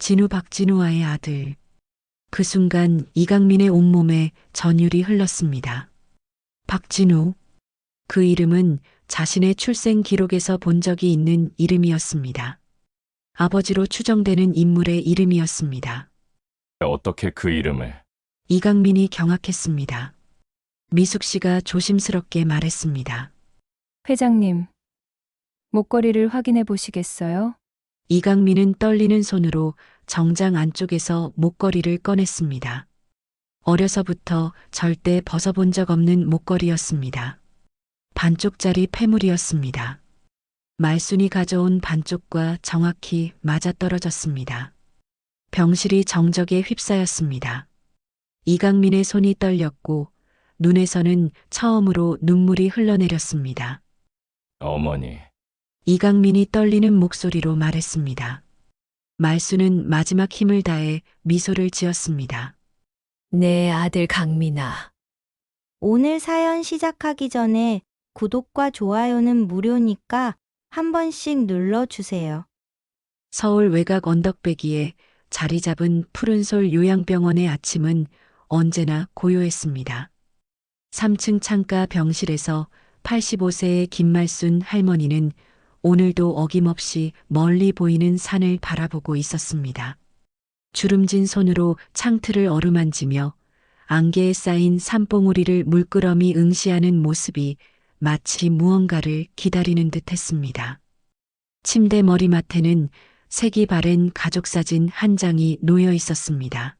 진우 박진우와의 아들. 그 순간 이강민의 온몸에 전율이 흘렀습니다. 박진우. 그 이름은 자신의 출생 기록에서 본 적이 있는 이름이었습니다. 아버지로 추정되는 인물의 이름이었습니다. 어떻게 그 이름을? 이강민이 경악했습니다. 미숙 씨가 조심스럽게 말했습니다. 회장님, 목걸이를 확인해 보시겠어요? 이강민은 떨리는 손으로 정장 안쪽에서 목걸이를 꺼냈습니다. 어려서부터 절대 벗어본 적 없는 목걸이였습니다. 반쪽짜리 패물이었습니다. 말순이 가져온 반쪽과 정확히 맞아떨어졌습니다. 병실이 정적에 휩싸였습니다. 이강민의 손이 떨렸고 눈에서는 처음으로 눈물이 흘러내렸습니다. 어머니, 이강민이 떨리는 목소리로 말했습니다. 말수는 마지막 힘을 다해 미소를 지었습니다. 내 아들 강민아. 오늘 사연 시작하기 전에 구독과 좋아요는 무료니까 한 번씩 눌러주세요. 서울 외곽 언덕배기에 자리 잡은 푸른솔 요양병원의 아침은 언제나 고요했습니다. 3층 창가 병실에서 85세의 김말순 할머니는 오늘도 어김없이 멀리 보이는 산을 바라보고 있었습니다. 주름진 손으로 창틀을 어루만지며 안개에 쌓인 산봉우리를 물끄러미 응시하는 모습이 마치 무언가를 기다리는 듯 했습니다. 침대 머리맡에는 색이 바랜 가족사진 한 장이 놓여 있었습니다.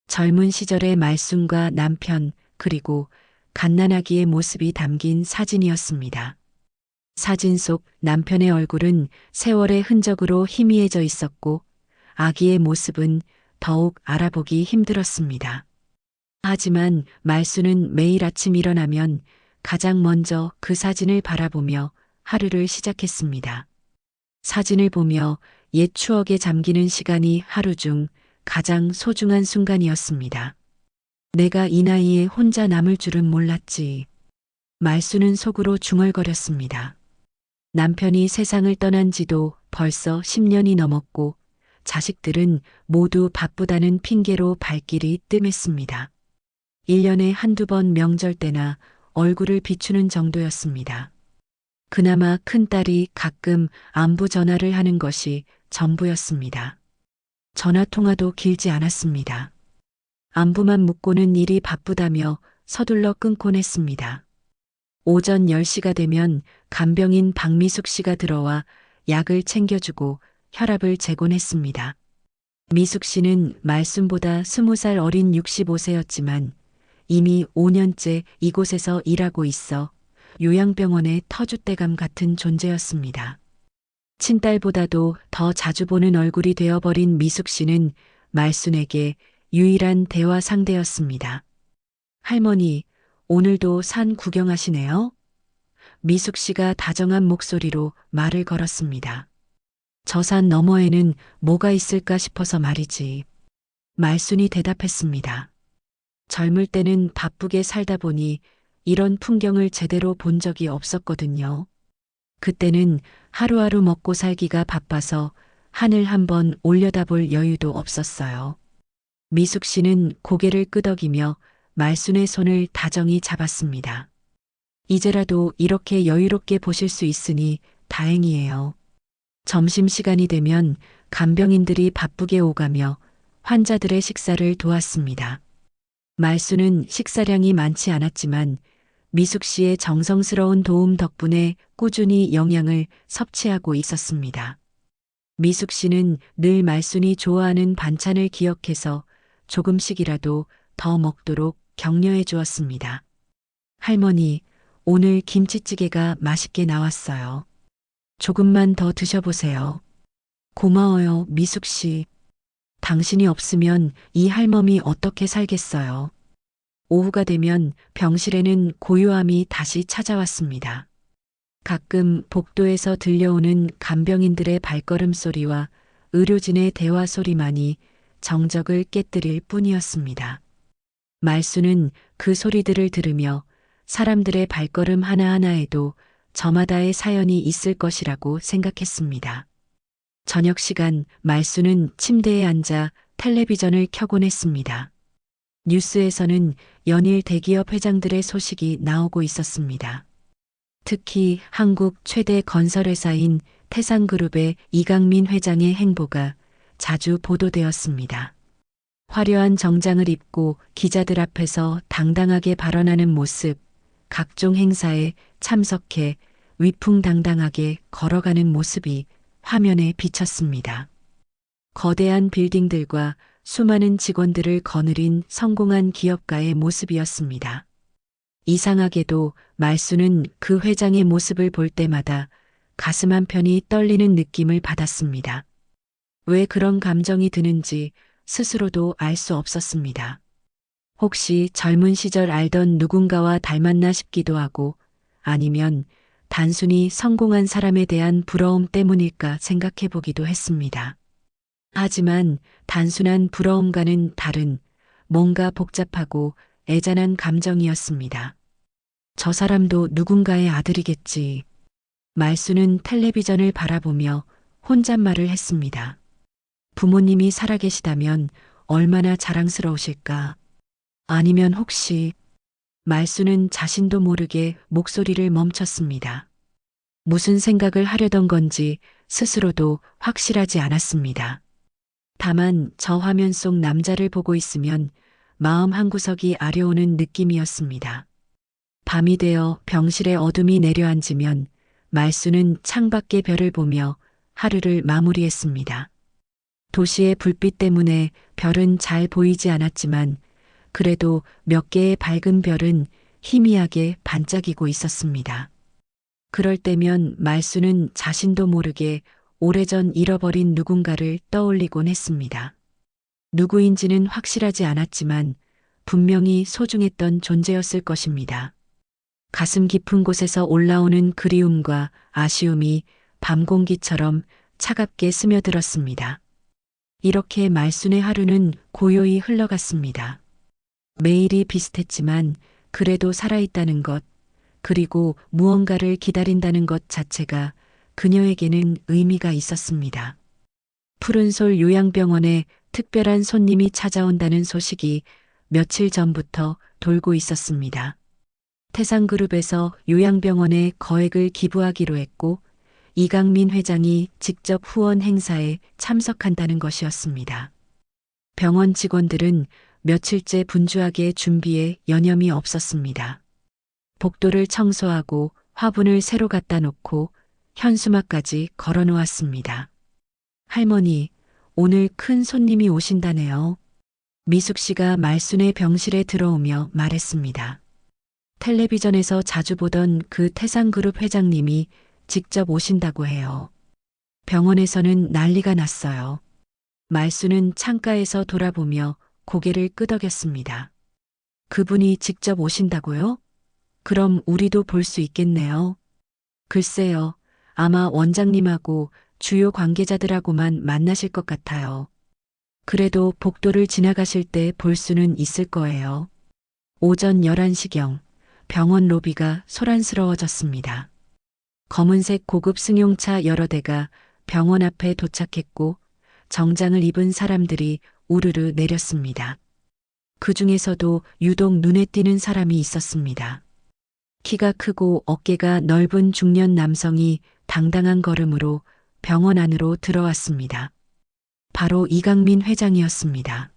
젊은 시절의 말순과 남편 그리고 갓난아기의 모습이 담긴 사진이었습니다. 사진 속 남편의 얼굴은 세월의 흔적으로 희미해져 있었고 아기의 모습은 더욱 알아보기 힘들었습니다. 하지만 말순은 매일 아침 일어나면 가장 먼저 그 사진을 바라보며 하루를 시작했습니다. 사진을 보며 옛 추억에 잠기는 시간이 하루 중 가장 소중한 순간이었습니다. 내가 이 나이에 혼자 남을 줄은 몰랐지. 말순은 속으로 중얼거렸습니다. 남편이 세상을 떠난 지도 벌써 10년이 넘었고 자식들은 모두 바쁘다는 핑계로 발길이 뜸했습니다. 1년에 한두 번 명절 때나 얼굴을 비추는 정도였습니다. 그나마 큰딸이 가끔 안부 전화를 하는 것이 전부였습니다. 전화 통화도 길지 않았습니다. 안부만 묻고는 일이 바쁘다며 서둘러 끊곤 했습니다. 오전 10시가 되면 간병인 박미숙 씨가 들어와 약을 챙겨주고 혈압을 재곤 했습니다. 미숙 씨는 말순보다 20살 어린 65세였지만 이미 5년째 이곳에서 일하고 있어 요양병원의 터줏대감 같은 존재였습니다. 친딸보다도 더 자주 보는 얼굴이 되어버린 미숙 씨는 말순에게 유일한 대화 상대였습니다. 할머니, 오늘도 산 구경하시네요? 미숙 씨가 다정한 목소리로 말을 걸었습니다. 저 산 너머에는 뭐가 있을까 싶어서 말이지. 말순이 대답했습니다. 젊을 때는 바쁘게 살다 보니 이런 풍경을 제대로 본 적이 없었거든요. 그때는 하루하루 먹고 살기가 바빠서 하늘 한번 올려다볼 여유도 없었어요. 미숙 씨는 고개를 끄덕이며 말순의 손을 다정히 잡았습니다. 이제라도 이렇게 여유롭게 보실 수 있으니 다행이에요. 점심시간이 되면 간병인들이 바쁘게 오가며 환자들의 식사를 도왔습니다. 말순은 식사량이 많지 않았지만 미숙 씨의 정성스러운 도움 덕분에 꾸준히 영양을 섭취하고 있었습니다. 미숙 씨는 늘 말순이 좋아하는 반찬을 기억해서 조금씩이라도 더 먹도록 격려해 주었습니다. 할머니, 오늘 김치찌개가 맛있게 나왔어요. 조금만 더 드셔보세요. 고마워요, 미숙 씨. 당신이 없으면 이 할멈이 어떻게 살겠어요. 오후가 되면 병실에는 고요함이 다시 찾아왔습니다. 가끔 복도에서 들려오는 간병인들의 발걸음 소리와 의료진의 대화 소리만이 정적을 깨뜨릴 뿐이었습니다. 말순은 그 소리들을 들으며 사람들의 발걸음 하나하나에도 저마다의 사연이 있을 것이라고 생각했습니다. 저녁 시간 말수는 침대에 앉아 텔레비전을 켜곤 했습니다. 뉴스에서는 연일 대기업 회장들의 소식이 나오고 있었습니다. 특히 한국 최대 건설회사인 태상그룹의 이강민 회장의 행보가 자주 보도되었습니다. 화려한 정장을 입고 기자들 앞에서 당당하게 발언하는 모습, 각종 행사에 참석해 위풍당당하게 걸어가는 모습이 화면에 비쳤습니다. 거대한 빌딩들과 수많은 직원들을 거느린 성공한 기업가의 모습이었습니다. 이상하게도 말수는 그 회장의 모습을 볼 때마다 가슴 한편이 떨리는 느낌을 받았습니다. 왜 그런 감정이 드는지 스스로도 알 수 없었습니다. 혹시 젊은 시절 알던 누군가와 닮았나 싶기도 하고 아니면 단순히 성공한 사람에 대한 부러움 때문일까 생각해 보기도 했습니다. 하지만 단순한 부러움과는 다른 뭔가 복잡하고 애잔한 감정이었습니다. 저 사람도 누군가의 아들이겠지. 말수는 텔레비전을 바라보며 혼잣말을 했습니다. 부모님이 살아계시다면 얼마나 자랑스러우실까. 아니면 혹시 말수는 자신도 모르게 목소리를 멈췄습니다. 무슨 생각을 하려던 건지 스스로도 확실하지 않았습니다. 다만 저 화면 속 남자를 보고 있으면 마음 한구석이 아려오는 느낌이었습니다. 밤이 되어 병실에 어둠이 내려앉으면 말수는 창밖의 별을 보며 하루를 마무리했습니다. 도시의 불빛 때문에 별은 잘 보이지 않았지만 그래도 몇 개의 밝은 별은 희미하게 반짝이고 있었습니다. 그럴 때면 말수는 자신도 모르게 오래전 잃어버린 누군가를 떠올리곤 했습니다. 누구인지는 확실하지 않았지만 분명히 소중했던 존재였을 것입니다. 가슴 깊은 곳에서 올라오는 그리움과 아쉬움이 밤 공기처럼 차갑게 스며들었습니다. 이렇게 말순의 하루는 고요히 흘러갔습니다. 매일이 비슷했지만 그래도 살아있다는 것, 그리고 무언가를 기다린다는 것 자체가 그녀에게는 의미가 있었습니다. 푸른솔 요양병원에 특별한 손님이 찾아온다는 소식이 며칠 전부터 돌고 있었습니다. 태상그룹에서 요양병원에 거액을 기부하기로 했고 이강민 회장이 직접 후원 행사에 참석한다는 것이었습니다. 병원 직원들은 며칠째 분주하게 준비에 여념이 없었습니다. 복도를 청소하고 화분을 새로 갖다 놓고 현수막까지 걸어 놓았습니다. 할머니, 오늘 큰 손님이 오신다네요. 미숙 씨가 말순의 병실에 들어오며 말했습니다. 텔레비전에서 자주 보던 그 태상그룹 회장님이 직접 오신다고 해요. 병원에서는 난리가 났어요. 말순은 창가에서 돌아보며 고개를 끄덕였습니다. 그분이 직접 오신다고요? 그럼 우리도 볼 수 있겠네요. 글쎄요, 아마 원장님하고 주요 관계자들하고만 만나실 것 같아요. 그래도 복도를 지나가실 때 볼 수는 있을 거예요. 오전 11시경 병원 로비가 소란스러워졌습니다. 검은색 고급 승용차 여러 대가 병원 앞에 도착했고 정장을 입은 사람들이 우르르 내렸습니다. 그 중에서도 유독 눈에 띄는 사람이 있었습니다. 키가 크고 어깨가 넓은 중년 남성이 당당한 걸음으로 병원 안으로 들어왔습니다. 바로 이강민 회장이었습니다.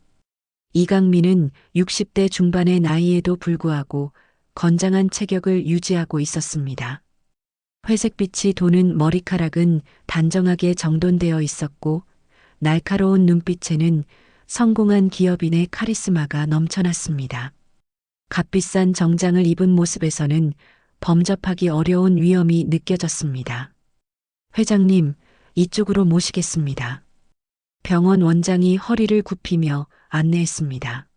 이강민은 60대 중반의 나이에도 불구하고 건장한 체격을 유지하고 있었습니다. 회색빛이 도는 머리카락은 단정하게 정돈되어 있었고 날카로운 눈빛에는 성공한 기업인의 카리스마가 넘쳐났습니다. 값비싼 정장을 입은 모습에서는 범접하기 어려운 위엄이 느껴졌습니다. 회장님, 이쪽으로 모시겠습니다. 병원 원장이 허리를 굽히며 안내했습니다.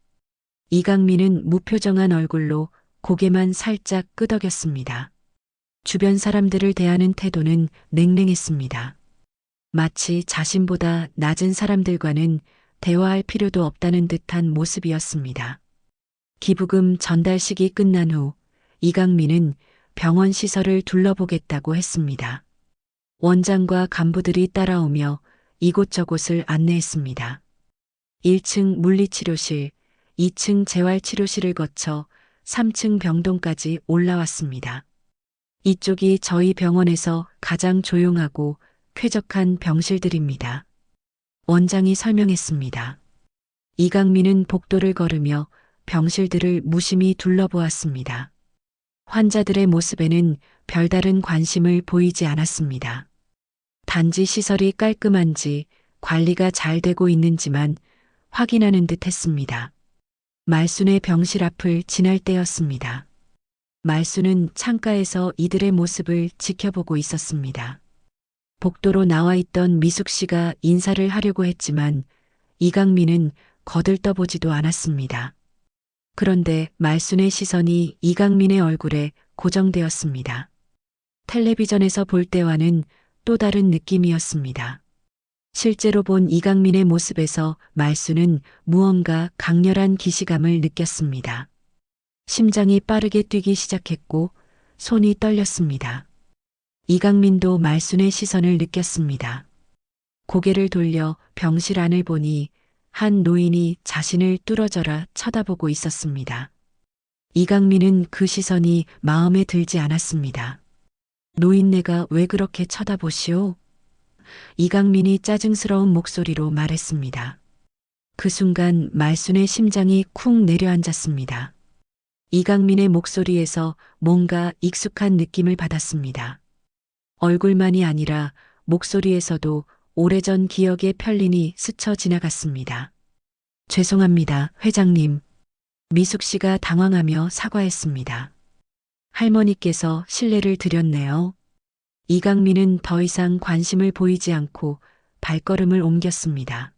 이강민은 무표정한 얼굴로 고개만 살짝 끄덕였습니다. 주변 사람들을 대하는 태도는 냉랭했습니다. 마치 자신보다 낮은 사람들과는 대화할 필요도 없다는 듯한 모습이었습니다. 기부금 전달식이 끝난 후 이강민은 병원 시설을 둘러보겠다고 했습니다. 원장과 간부들이 따라오며 이곳저곳을 안내했습니다. 1층 물리치료실, 2층 재활치료실을 거쳐 3층 병동까지 올라왔습니다. 이쪽이 저희 병원에서 가장 조용하고 쾌적한 병실들입니다. 원장이 설명했습니다. 이강민은 복도를 걸으며 병실들을 무심히 둘러보았습니다. 환자들의 모습에는 별다른 관심을 보이지 않았습니다. 단지 시설이 깔끔한지 관리가 잘 되고 있는지만 확인하는 듯 했습니다. 말순의 병실 앞을 지날 때였습니다. 말순은 창가에서 이들의 모습을 지켜보고 있었습니다. 복도로 나와 있던 미숙 씨가 인사를 하려고 했지만 이강민은 거들떠보지도 않았습니다. 그런데 말순의 시선이 이강민의 얼굴에 고정되었습니다. 텔레비전에서 볼 때와는 또 다른 느낌이었습니다. 실제로 본 이강민의 모습에서 말순은 무언가 강렬한 기시감을 느꼈습니다. 심장이 빠르게 뛰기 시작했고 손이 떨렸습니다. 이강민도 말순의 시선을 느꼈습니다. 고개를 돌려 병실 안을 보니 한 노인이 자신을 뚫어져라 쳐다보고 있었습니다. 이강민은 그 시선이 마음에 들지 않았습니다. 노인네가 왜 그렇게 쳐다보시오? 이강민이 짜증스러운 목소리로 말했습니다. 그 순간 말순의 심장이 쿵 내려앉았습니다. 이강민의 목소리에서 뭔가 익숙한 느낌을 받았습니다. 얼굴만이 아니라 목소리에서도 오래전 기억의 편린이 스쳐 지나갔습니다. 죄송합니다, 회장님. 미숙 씨가 당황하며 사과했습니다. 할머니께서 실례를 드렸네요. 이강민은 더 이상 관심을 보이지 않고 발걸음을 옮겼습니다.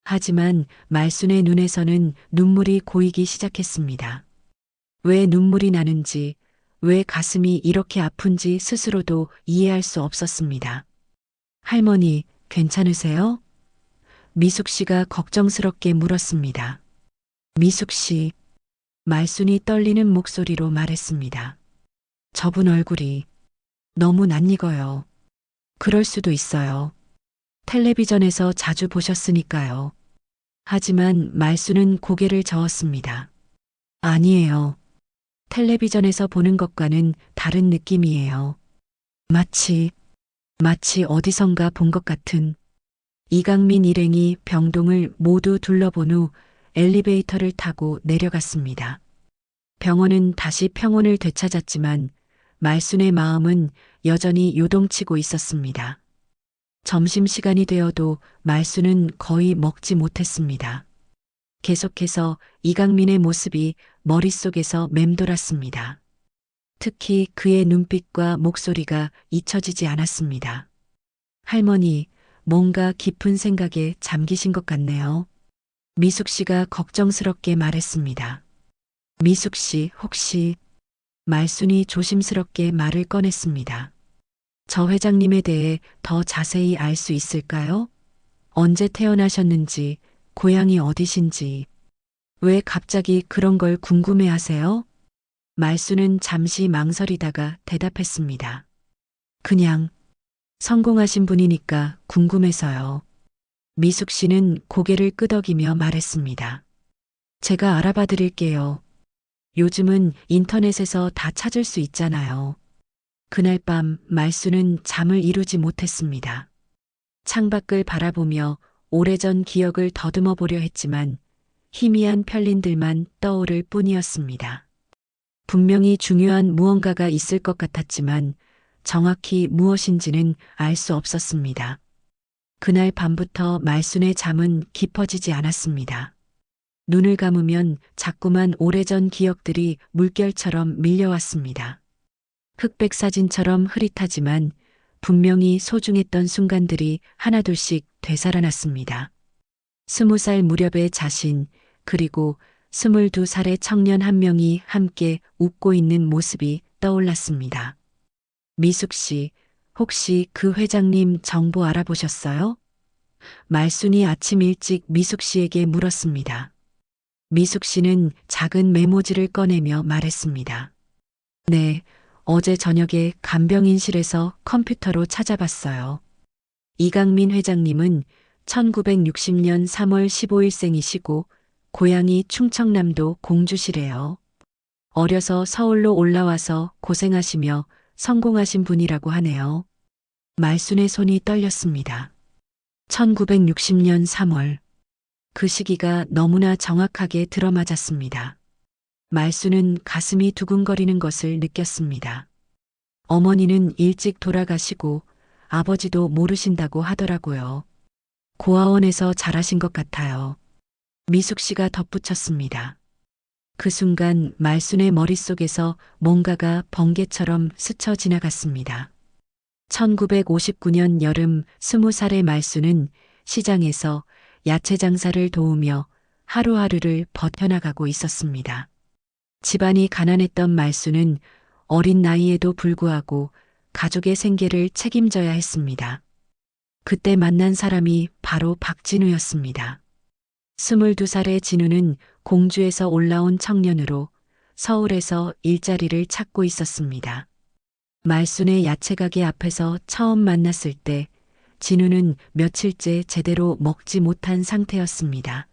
하지만 말순의 눈에서는 눈물이 고이기 시작했습니다. 왜 눈물이 나는지, 왜 가슴이 이렇게 아픈지 스스로도 이해할 수 없었습니다. 할머니, 괜찮으세요? 미숙 씨가 걱정스럽게 물었습니다. 미숙 씨, 말순이 떨리는 목소리로 말했습니다. 저분 얼굴이 너무 낯익어요. 그럴 수도 있어요. 텔레비전에서 자주 보셨으니까요. 하지만 말순은 고개를 저었습니다. 아니에요. 텔레비전에서 보는 것과는 다른 느낌이에요. 마치 어디선가 본 것 같은. 이강민 일행이 병동을 모두 둘러본 후 엘리베이터를 타고 내려갔습니다. 병원은 다시 평온을 되찾았지만 말순의 마음은 여전히 요동치고 있었습니다. 점심시간이 되어도 말순은 거의 먹지 못했습니다. 계속해서 이강민의 모습이 머릿속에서 맴돌았습니다. 특히 그의 눈빛과 목소리가 잊혀지지 않았습니다. 할머니, 뭔가 깊은 생각에 잠기신 것 같네요. 미숙 씨가 걱정스럽게 말했습니다. 미숙 씨, 혹시... 말순이 조심스럽게 말을 꺼냈습니다. 저 회장님에 대해 더 자세히 알 수 있을까요? 언제 태어나셨는지, 고향이 어디신지, 왜 갑자기 그런 걸 궁금해 하세요? 말순은 잠시 망설이다가 대답했습니다. 그냥 성공하신 분이니까 궁금해서요. 미숙 씨는 고개를 끄덕이며 말했습니다. 제가 알아봐 드릴게요. 요즘은 인터넷에서 다 찾을 수 있잖아요. 그날 밤 말순은 잠을 이루지 못했습니다. 창밖을 바라보며 오래전 기억을 더듬어 보려 했지만 희미한 편린들만 떠오를 뿐이었습니다. 분명히 중요한 무언가가 있을 것 같았지만 정확히 무엇인지는 알 수 없었습니다. 그날 밤부터 말순의 잠은 깊어지지 않았습니다. 눈을 감으면 자꾸만 오래전 기억들이 물결처럼 밀려왔습니다. 흑백 사진처럼 흐릿하지만 분명히 소중했던 순간들이 하나둘씩 되살아났습니다. 20살 무렵의 자신, 그리고 22살의 청년 한 명이 함께 웃고 있는 모습이 떠올랐습니다. 미숙 씨, 혹시 그 회장님 정보 알아보셨어요? 말순이 아침 일찍 미숙 씨에게 물었습니다. 미숙 씨는 작은 메모지를 꺼내며 말했습니다. 네, 어제 저녁에 간병인실에서 컴퓨터로 찾아봤어요. 이강민 회장님은 1960년 3월 15일생이시고 고향이 충청남도 공주시래요. 어려서 서울로 올라와서 고생하시며 성공하신 분이라고 하네요. 말순의 손이 떨렸습니다. 1960년 3월. 그 시기가 너무나 정확하게 들어맞았습니다. 말순은 가슴이 두근거리는 것을 느꼈습니다. 어머니는 일찍 돌아가시고 아버지도 모르신다고 하더라고요. 고아원에서 자라신 것 같아요. 미숙 씨가 덧붙였습니다. 그 순간 말순의 머릿속에서 뭔가가 번개처럼 스쳐 지나갔습니다. 1959년 여름 20살의 말순은 시장에서 야채 장사를 도우며 하루하루를 버텨나가고 있었습니다. 집안이 가난했던 말순은 어린 나이에도 불구하고 가족의 생계를 책임져야 했습니다. 그때 만난 사람이 바로 박진우였습니다. 22살의 진우는 공주에서 올라온 청년으로 서울에서 일자리를 찾고 있었습니다. 말순의 야채가게 앞에서 처음 만났을 때 진우는 며칠째 제대로 먹지 못한 상태였습니다.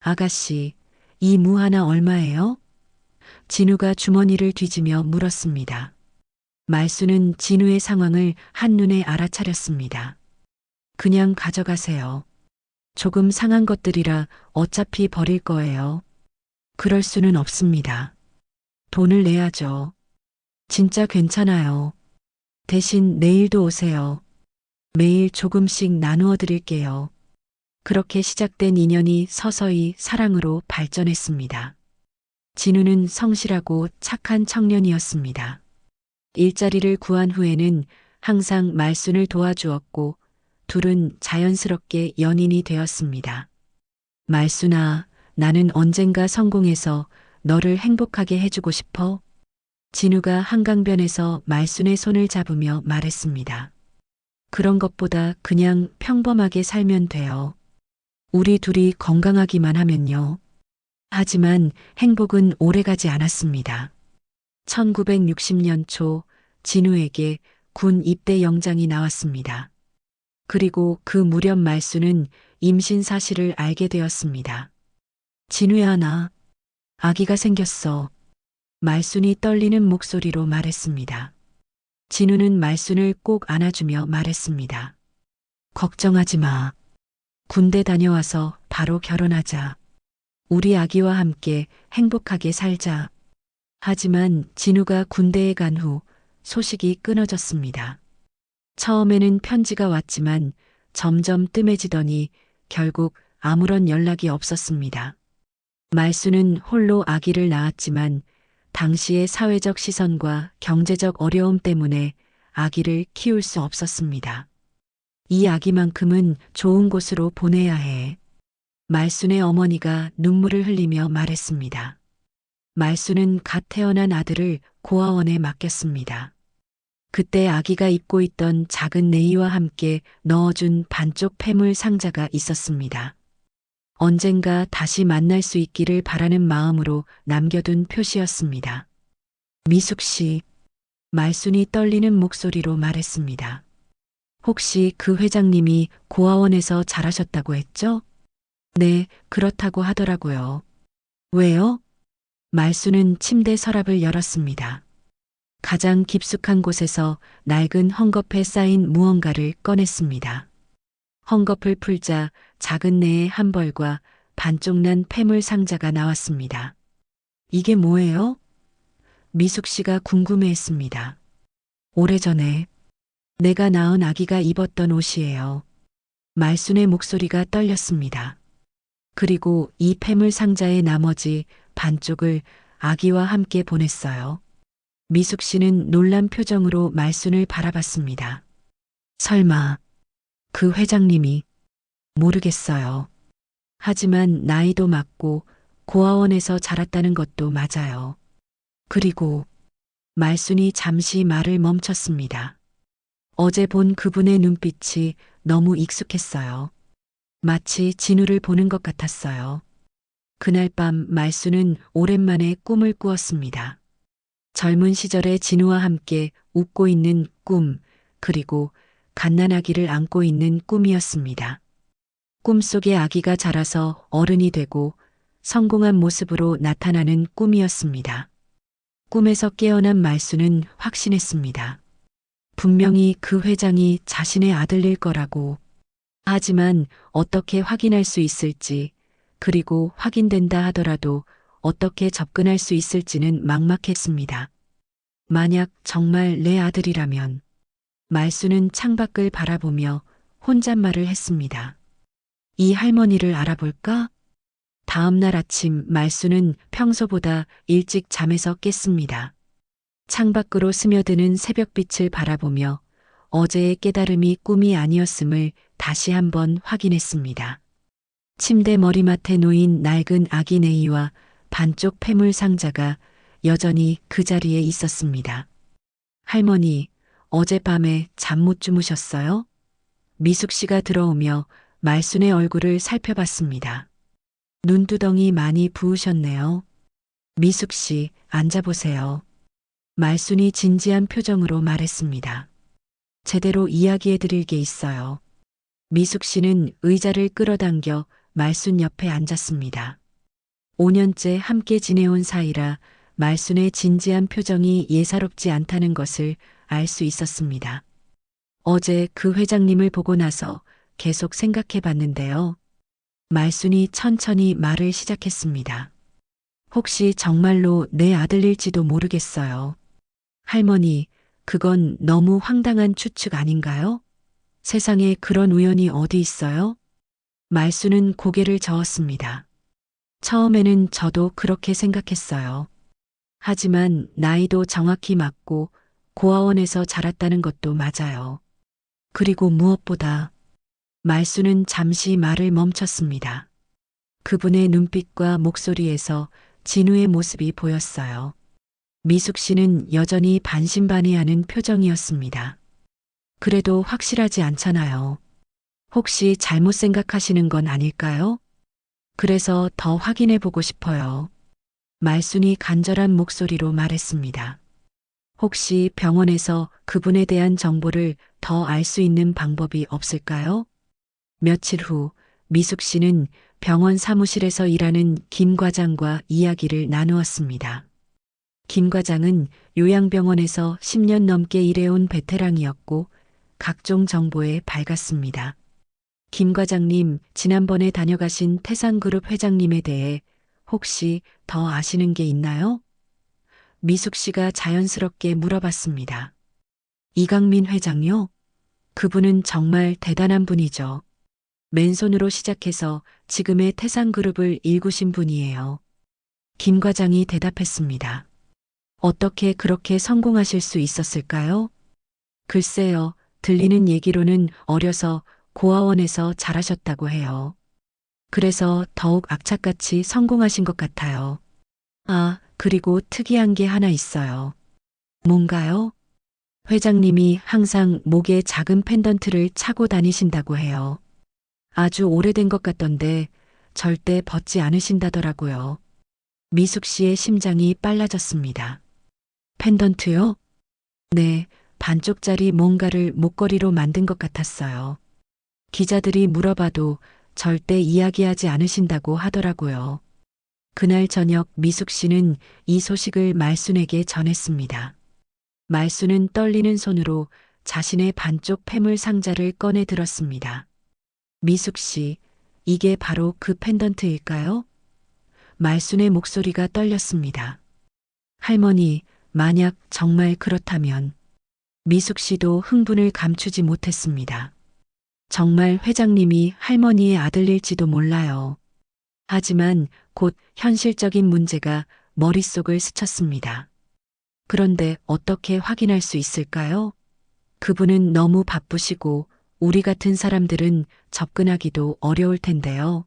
아가씨, 이 무 하나 얼마예요? 진우가 주머니를 뒤지며 물었습니다. 말순은 진우의 상황을 한눈에 알아차렸습니다. 그냥 가져가세요. 조금 상한 것들이라 어차피 버릴 거예요. 그럴 수는 없습니다. 돈을 내야죠. 진짜 괜찮아요. 대신 내일도 오세요. 매일 조금씩 나누어 드릴게요. 그렇게 시작된 인연이 서서히 사랑으로 발전했습니다. 진우는 성실하고 착한 청년이었습니다. 일자리를 구한 후에는 항상 말순을 도와주었고 둘은 자연스럽게 연인이 되었습니다. 말순아, 나는 언젠가 성공해서 너를 행복하게 해주고 싶어. 진우가 한강변에서 말순의 손을 잡으며 말했습니다. 그런 것보다 그냥 평범하게 살면 돼요. 우리 둘이 건강하기만 하면요. 하지만 행복은 오래가지 않았습니다. 1960년 초 진우에게 군 입대 영장이 나왔습니다. 그리고 그 무렵 말순은 임신 사실을 알게 되었습니다. 진우야, 나 아기가 생겼어. 말순이 떨리는 목소리로 말했습니다. 진우는 말순을 꼭 안아주며 말했습니다. 걱정하지 마. 군대 다녀와서 바로 결혼하자. 우리 아기와 함께 행복하게 살자. 하지만 진우가 군대에 간 후 소식이 끊어졌습니다. 처음에는 편지가 왔지만 점점 뜸해지더니 결국 아무런 연락이 없었습니다. 말순은 홀로 아기를 낳았지만 당시의 사회적 시선과 경제적 어려움 때문에 아기를 키울 수 없었습니다. 이 아기만큼은 좋은 곳으로 보내야 해. 말순의 어머니가 눈물을 흘리며 말했습니다. 말순은 갓 태어난 아들을 고아원에 맡겼습니다. 그때 아기가 입고 있던 작은 네이와 함께 넣어준 반쪽 폐물 상자가 있었습니다. 언젠가 다시 만날 수 있기를 바라는 마음으로 남겨둔 표시였습니다. 미숙 씨, 말순이 떨리는 목소리로 말했습니다. 혹시 그 회장님이 고아원에서 자라셨다고 했죠? 네, 그렇다고 하더라고요. 왜요? 말순은 침대 서랍을 열었습니다. 가장 깊숙한 곳에서 낡은 헝겊에 쌓인 무언가를 꺼냈습니다. 헝겊을 풀자 작은 네의 한 벌과 반쪽 난 폐물 상자가 나왔습니다. 이게 뭐예요? 미숙 씨가 궁금해했습니다. 오래전에 내가 낳은 아기가 입었던 옷이에요. 말순의 목소리가 떨렸습니다. 그리고 이 폐물 상자의 나머지 반쪽을 아기와 함께 보냈어요. 미숙 씨는 놀란 표정으로 말순을 바라봤습니다. 설마 그 회장님이 모르겠어요. 하지만 나이도 맞고 고아원에서 자랐다는 것도 맞아요. 그리고 말순이 잠시 말을 멈췄습니다. 어제 본 그분의 눈빛이 너무 익숙했어요. 마치 진우를 보는 것 같았어요. 그날 밤 말순은 오랜만에 꿈을 꾸었습니다. 젊은 시절의 진우와 함께 웃고 있는 꿈, 그리고 갓난아기를 안고 있는 꿈이었습니다. 꿈속의 아기가 자라서 어른이 되고 성공한 모습으로 나타나는 꿈이었습니다. 꿈에서 깨어난 말수는 확신했습니다. 분명히 그 회장이 자신의 아들일 거라고. 하지만 어떻게 확인할 수 있을지, 그리고 확인된다 하더라도 어떻게 접근할 수 있을지는 막막했습니다. 만약 정말 내 아들이라면, 말수는 창밖을 바라보며 혼잣말을 했습니다. 이 할머니를 알아볼까? 다음 날 아침 말수는 평소보다 일찍 잠에서 깼습니다. 창밖으로 스며드는 새벽빛을 바라보며 어제의 깨달음이 꿈이 아니었음을 다시 한번 확인했습니다. 침대 머리맡에 놓인 낡은 아기 네이와 반쪽 폐물 상자가 여전히 그 자리에 있었습니다. 할머니, 어젯밤에 잠 못 주무셨어요? 미숙 씨가 들어오며 말순의 얼굴을 살펴봤습니다. 눈두덩이 많이 부으셨네요. 미숙 씨, 앉아보세요. 말순이 진지한 표정으로 말했습니다. 제대로 이야기해 드릴 게 있어요. 미숙 씨는 의자를 끌어당겨 말순 옆에 앉았습니다. 5년째 함께 지내온 사이라 말순의 진지한 표정이 예사롭지 않다는 것을 알 수 있었습니다. 어제 그 회장님을 보고 나서 계속 생각해 봤는데요. 말순이 천천히 말을 시작했습니다. 혹시 정말로 내 아들일지도 모르겠어요. 할머니, 그건 너무 황당한 추측 아닌가요? 세상에 그런 우연이 어디 있어요? 말순은 고개를 저었습니다. 처음에는 저도 그렇게 생각했어요. 하지만 나이도 정확히 맞고 고아원에서 자랐다는 것도 맞아요. 그리고 무엇보다 말순은 잠시 말을 멈췄습니다. 그분의 눈빛과 목소리에서 진우의 모습이 보였어요. 미숙 씨는 여전히 반신반의하는 표정이었습니다. 그래도 확실하지 않잖아요. 혹시 잘못 생각하시는 건 아닐까요? 그래서 더 확인해 보고 싶어요. 말순이 간절한 목소리로 말했습니다. 혹시 병원에서 그분에 대한 정보를 더 알 수 있는 방법이 없을까요? 며칠 후 미숙 씨는 병원 사무실에서 일하는 김 과장과 이야기를 나누었습니다. 김 과장은 요양병원에서 10년 넘게 일해온 베테랑이었고 각종 정보에 밝았습니다. 김 과장님, 지난번에 다녀가신 태상그룹 회장님에 대해 혹시 더 아시는 게 있나요? 미숙 씨가 자연스럽게 물어봤습니다. 이강민 회장요? 그분은 정말 대단한 분이죠. 맨손으로 시작해서 지금의 태상그룹을 일구신 분이에요. 김 과장이 대답했습니다. 어떻게 그렇게 성공하실 수 있었을까요? 글쎄요, 들리는 얘기로는 어려서 고아원에서 자라셨다고 해요. 그래서 더욱 악착같이 성공하신 것 같아요. 아, 그리고 특이한 게 하나 있어요. 뭔가요? 회장님이 항상 목에 작은 펜던트를 차고 다니신다고 해요. 아주 오래된 것 같던데 절대 벗지 않으신다더라고요. 미숙 씨의 심장이 빨라졌습니다. 펜던트요? 네, 반쪽짜리 뭔가를 목걸이로 만든 것 같았어요. 기자들이 물어봐도 절대 이야기하지 않으신다고 하더라고요. 그날 저녁 미숙 씨는 이 소식을 말순에게 전했습니다. 말순은 떨리는 손으로 자신의 반쪽 폐물 상자를 꺼내 들었습니다. 미숙 씨, 이게 바로 그 펜던트일까요? 말순의 목소리가 떨렸습니다. 할머니, 만약 정말 그렇다면 미숙 씨도 흥분을 감추지 못했습니다. 정말 회장님이 할머니의 아들일지도 몰라요. 하지만 곧 현실적인 문제가 머릿속을 스쳤습니다. 그런데 어떻게 확인할 수 있을까요? 그분은 너무 바쁘시고 우리 같은 사람들은 접근하기도 어려울 텐데요.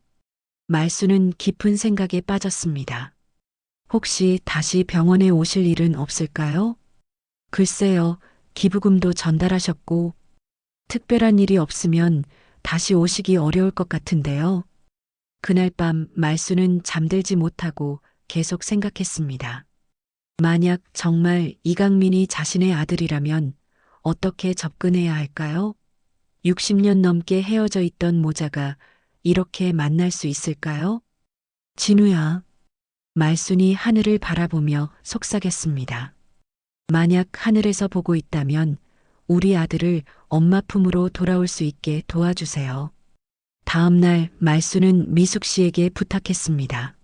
말수는 깊은 생각에 빠졌습니다. 혹시 다시 병원에 오실 일은 없을까요? 글쎄요, 기부금도 전달하셨고 특별한 일이 없으면 다시 오시기 어려울 것 같은데요. 그날 밤 말수는 잠들지 못하고 계속 생각했습니다. 만약 정말 이강민이 자신의 아들이라면 어떻게 접근해야 할까요? 60년 넘게 헤어져 있던 모자가 이렇게 만날 수 있을까요? 진우야. 말순이 하늘을 바라보며 속삭였습니다. 만약 하늘에서 보고 있다면 우리 아들을 엄마 품으로 돌아올 수 있게 도와주세요. 다음 날 말순은 미숙 씨에게 부탁했습니다.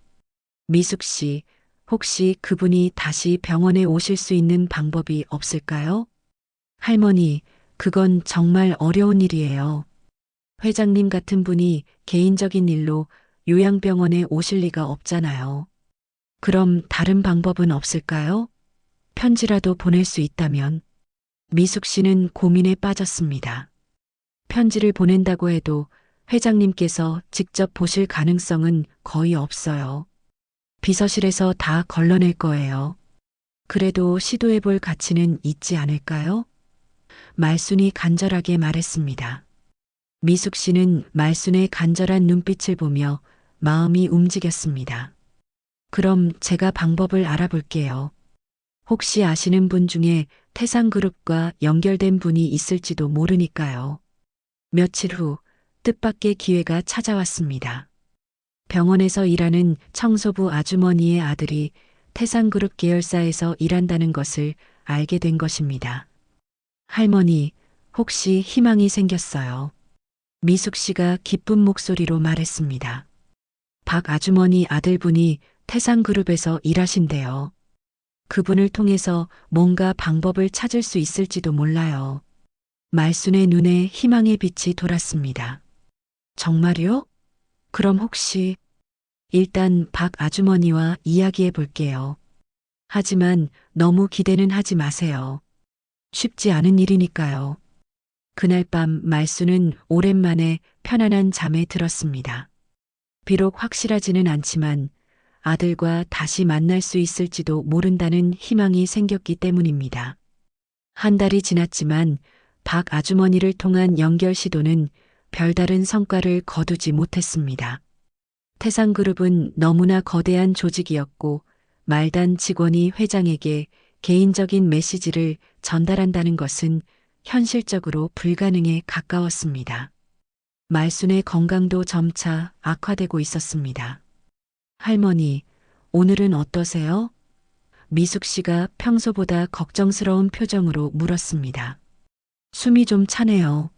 미숙 씨, 혹시 그분이 다시 병원에 오실 수 있는 방법이 없을까요? 할머니, 그건 정말 어려운 일이에요. 회장님 같은 분이 개인적인 일로 요양병원에 오실 리가 없잖아요. 그럼 다른 방법은 없을까요? 편지라도 보낼 수 있다면. 미숙 씨는 고민에 빠졌습니다. 편지를 보낸다고 해도 회장님께서 직접 보실 가능성은 거의 없어요. 비서실에서 다 걸러낼 거예요. 그래도 시도해 볼 가치는 있지 않을까요? 말순이 간절하게 말했습니다. 미숙 씨는 말순의 간절한 눈빛을 보며 마음이 움직였습니다. 그럼 제가 방법을 알아볼게요. 혹시 아시는 분 중에 태상그룹과 연결된 분이 있을지도 모르니까요. 며칠 후 뜻밖의 기회가 찾아왔습니다. 병원에서 일하는 청소부 아주머니의 아들이 태상그룹 계열사에서 일한다는 것을 알게 된 것입니다. 할머니, 혹시 희망이 생겼어요? 미숙 씨가 기쁜 목소리로 말했습니다. 박 아주머니 아들분이 태상그룹에서 일하신대요. 그분을 통해서 뭔가 방법을 찾을 수 있을지도 몰라요. 말순의 눈에 희망의 빛이 돌았습니다. 정말요? 그럼 혹시 일단 박 아주머니와 이야기해 볼게요. 하지만 너무 기대는 하지 마세요. 쉽지 않은 일이니까요. 그날 밤 말순은 오랜만에 편안한 잠에 들었습니다. 비록 확실하지는 않지만 아들과 다시 만날 수 있을지도 모른다는 희망이 생겼기 때문입니다. 한 달이 지났지만 박 아주머니를 통한 연결 시도는 별다른 성과를 거두지 못했습니다. 태상그룹은 너무나 거대한 조직이었고 말단 직원이 회장에게 개인적인 메시지를 전달한다는 것은 현실적으로 불가능에 가까웠습니다. 말순의 건강도 점차 악화되고 있었습니다. 할머니, 오늘은 어떠세요? 미숙 씨가 평소보다 걱정스러운 표정으로 물었습니다. 숨이 좀 차네요.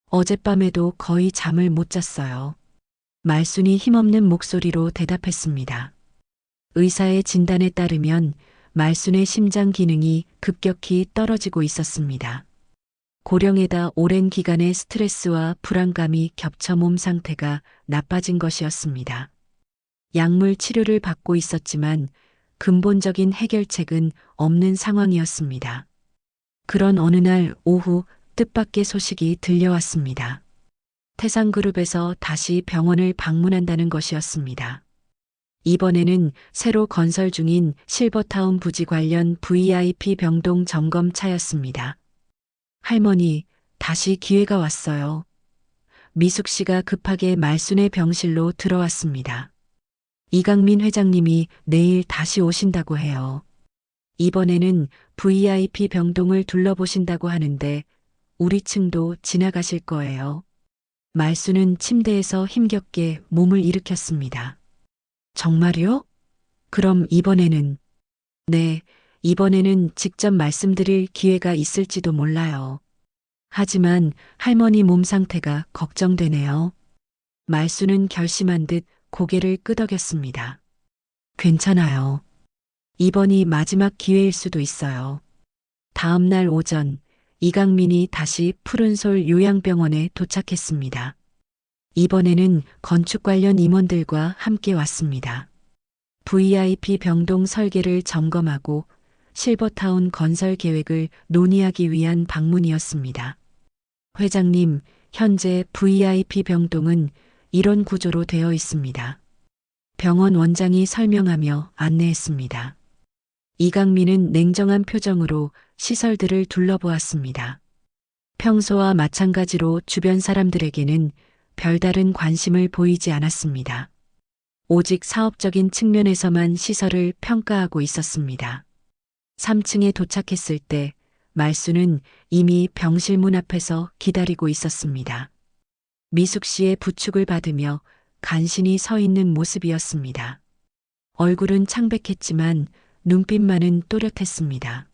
어젯밤에도 거의 잠을 못 잤어요. 말순이 힘없는 목소리로 대답했습니다. 의사의 진단에 따르면 말순의 심장 기능이 급격히 떨어지고 있었습니다. 고령에다 오랜 기간의 스트레스와 불안감이 겹쳐 몸 상태가 나빠진 것이었습니다. 약물 치료를 받고 있었지만 근본적인 해결책은 없는 상황이었습니다. 그런 어느 날 오후 뜻밖의 소식이 들려왔습니다. 태상그룹에서 다시 병원을 방문한다는 것이었습니다. 이번에는 새로 건설 중인 실버타운 부지 관련 VIP 병동 점검차였습니다. 할머니, 다시 기회가 왔어요. 미숙 씨가 급하게 말순의 병실로 들어왔습니다. 이강민 회장님이 내일 다시 오신다고 해요. 이번에는 VIP 병동을 둘러보신다고 하는데 우리 층도 지나가실 거예요. 말순은 침대에서 힘겹게 몸을 일으켰습니다. 정말요? 그럼 이번에는? 네, 이번에는 직접 말씀드릴 기회가 있을지도 몰라요. 하지만 할머니 몸 상태가 걱정되네요. 말순은 결심한 듯 고개를 끄덕였습니다. 괜찮아요. 이번이 마지막 기회일 수도 있어요. 다음 날 오전, 이강민이 다시 푸른솔 요양병원에 도착했습니다. 이번에는 건축 관련 임원들과 함께 왔습니다. VIP 병동 설계를 점검하고 실버타운 건설 계획을 논의하기 위한 방문이었습니다. 회장님, 현재 VIP 병동은 이런 구조로 되어 있습니다. 병원 원장이 설명하며 안내했습니다. 이강민은 냉정한 표정으로 시설들을 둘러보았습니다. 평소와 마찬가지로 주변 사람들에게는 별다른 관심을 보이지 않았습니다. 오직 사업적인 측면에서만 시설을 평가하고 있었습니다. 3층에 도착했을 때 말수는 이미 병실 문 앞에서 기다리고 있었습니다. 미숙 씨의 부축을 받으며 간신히 서 있는 모습이었습니다. 얼굴은 창백했지만 눈빛만은 또렷했습니다.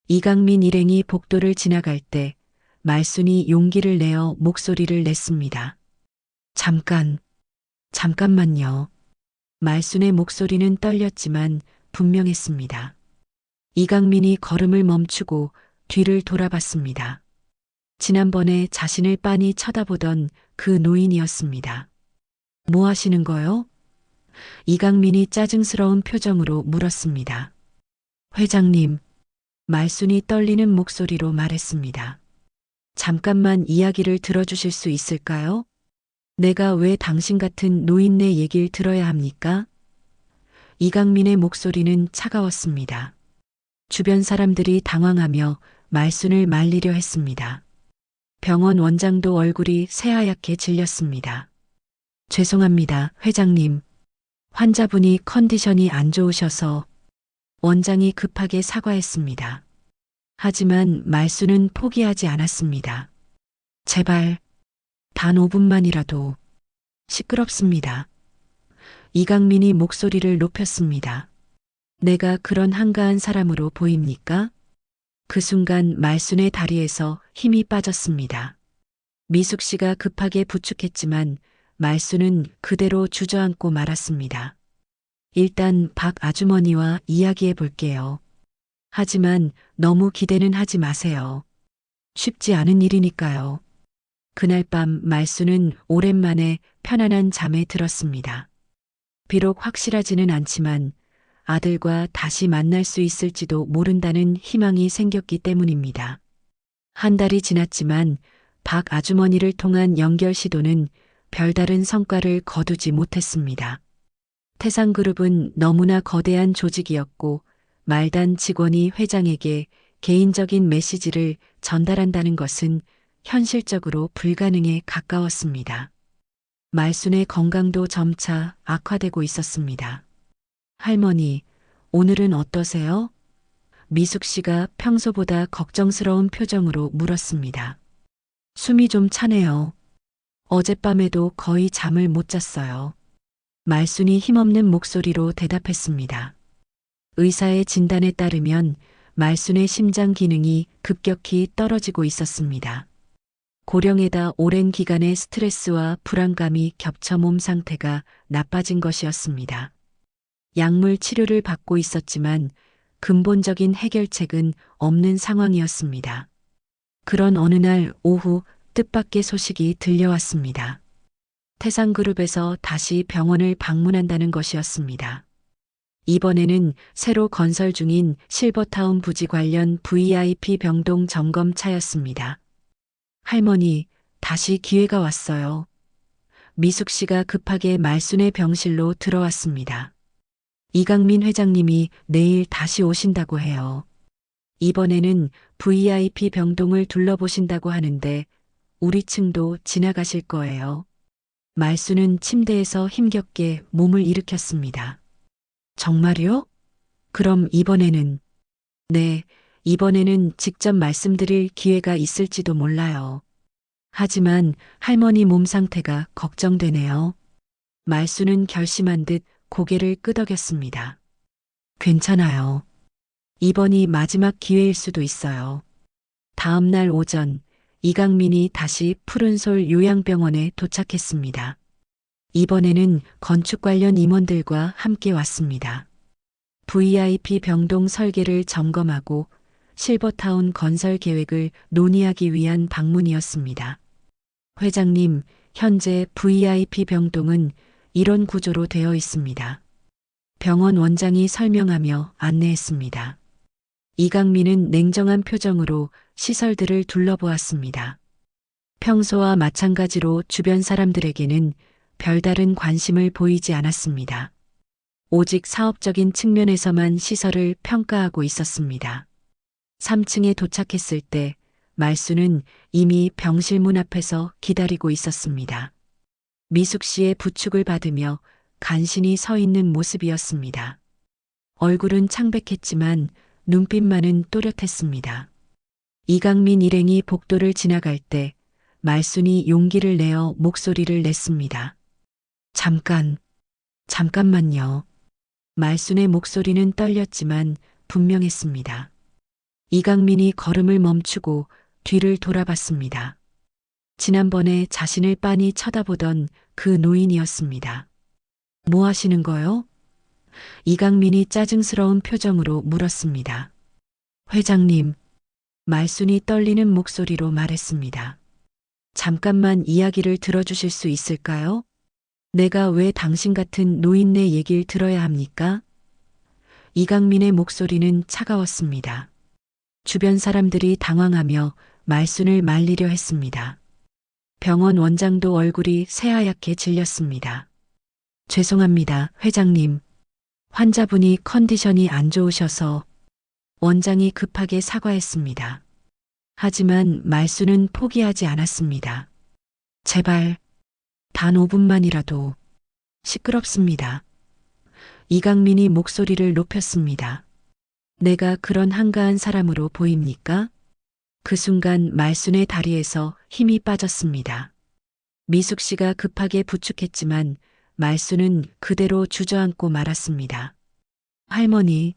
이강민 일행이 복도를 지나갈 때 말순이 용기를 내어 목소리를 냈습니다. 잠깐만요. 말순의 목소리는 떨렸지만 분명했습니다. 이강민이 걸음을 멈추고 뒤를 돌아봤습니다. 지난번에 자신을 빤히 쳐다보던 그 노인이었습니다. 뭐 하시는 거요? 이강민이 짜증스러운 표정으로 물었습니다. 회장님, 말순이 떨리는 목소리로 말했습니다. 잠깐만 이야기를 들어주실 수 있을까요? 내가 왜 당신 같은 노인네 얘기를 들어야 합니까? 이강민의 목소리는 차가웠습니다. 주변 사람들이 당황하며 말순을 말리려 했습니다. 병원 원장도 얼굴이 새하얗게 질렸습니다. 죄송합니다, 회장님. 환자분이 컨디션이 안 좋으셔서 원장이 급하게 사과했습니다. 하지만 말순은 포기하지 않았습니다. 제발, 단 5분만이라도. 시끄럽습니다. 이강민이 목소리를 높였습니다. 내가 그런 한가한 사람으로 보입니까? 그 순간 말순의 다리에서 힘이 빠졌습니다. 미숙 씨가 급하게 부축했지만 말순은 그대로 주저앉고 말았습니다. 일단 박 아주머니와 이야기해 볼게요. 하지만 너무 기대는 하지 마세요. 쉽지 않은 일이니까요. 그날 밤 말순은 오랜만에 편안한 잠에 들었습니다. 비록 확실하지는 않지만 아들과 다시 만날 수 있을지도 모른다는 희망이 생겼기 때문입니다. 한 달이 지났지만 박 아주머니를 통한 연결 시도는 별다른 성과를 거두지 못했습니다. 태상그룹은 너무나 거대한 조직이었고 말단 직원이 회장에게 개인적인 메시지를 전달한다는 것은 현실적으로 불가능에 가까웠습니다. 말순의 건강도 점차 악화되고 있었습니다. 할머니, 오늘은 어떠세요? 미숙 씨가 평소보다 걱정스러운 표정으로 물었습니다. 숨이 좀 차네요. 어젯밤에도 거의 잠을 못 잤어요. 말순이 힘없는 목소리로 대답했습니다. 의사의 진단에 따르면 말순의 심장 기능이 급격히 떨어지고 있었습니다. 고령에다 오랜 기간의 스트레스와 불안감이 겹쳐 몸 상태가 나빠진 것이었습니다. 약물 치료를 받고 있었지만 근본적인 해결책은 없는 상황이었습니다. 그런 어느 날 오후 뜻밖의 소식이 들려왔습니다. 태상그룹에서 다시 병원을 방문한다는 것이었습니다. 이번에는 새로 건설 중인 실버타운 부지 관련 VIP 병동 점검차였습니다. 할머니, 다시 기회가 왔어요. 미숙 씨가 급하게 말순의 병실로 들어왔습니다. 이강민 회장님이 내일 다시 오신다고 해요. 이번에는 VIP 병동을 둘러보신다고 하는데 우리 층도 지나가실 거예요. 말순은 침대에서 힘겹게 몸을 일으켰습니다. 정말요? 그럼 이번에는? 네, 이번에는 직접 말씀드릴 기회가 있을지도 몰라요. 하지만 할머니 몸 상태가 걱정되네요. 말순은 결심한 듯 고개를 끄덕였습니다. 괜찮아요. 이번이 마지막 기회일 수도 있어요. 다음 날 오전, 이강민이 다시 푸른솔 요양병원에 도착했습니다. 이번에는 건축 관련 임원들과 함께 왔습니다. VIP 병동 설계를 점검하고 실버타운 건설 계획을 논의하기 위한 방문이었습니다. 회장님, 현재 VIP 병동은 이런 구조로 되어 있습니다. 병원 원장이 설명하며 안내했습니다. 이강민은 냉정한 표정으로 시설들을 둘러보았습니다. 평소와 마찬가지로 주변 사람들에게는 별다른 관심을 보이지 않았습니다. 오직 사업적인 측면에서만 시설을 평가하고 있었습니다. 3층에 도착했을 때 말순은 이미 병실 문 앞에서 기다리고 있었습니다. 미숙 씨의 부축을 받으며 간신히 서 있는 모습이었습니다. 얼굴은 창백했지만 눈빛만은 또렷했습니다. 이강민 일행이 복도를 지나갈 때 말순이 용기를 내어 목소리를 냈습니다. 잠깐만요. 말순의 목소리는 떨렸지만 분명했습니다. 이강민이 걸음을 멈추고 뒤를 돌아봤습니다. 지난번에 자신을 빤히 쳐다보던 그 노인이었습니다. 뭐 하시는 거요? 이강민이 짜증스러운 표정으로 물었습니다. 회장님, 말순이 떨리는 목소리로 말했습니다. 잠깐만 이야기를 들어주실 수 있을까요? 내가 왜 당신 같은 노인네 얘기를 들어야 합니까? 이강민의 목소리는 차가웠습니다. 주변 사람들이 당황하며 말순을 말리려 했습니다. 병원 원장도 얼굴이 새하얗게 질렸습니다. 죄송합니다, 회장님. 환자분이 컨디션이 안 좋으셔서 원장이 급하게 사과했습니다. 하지만 말순은 포기하지 않았습니다. 제발, 단 5분만이라도. 시끄럽습니다. 이강민이 목소리를 높였습니다. 내가 그런 한가한 사람으로 보입니까? 그 순간 말순의 다리에서 힘이 빠졌습니다. 미숙 씨가 급하게 부축했지만 말순은 그대로 주저앉고 말았습니다. 할머니,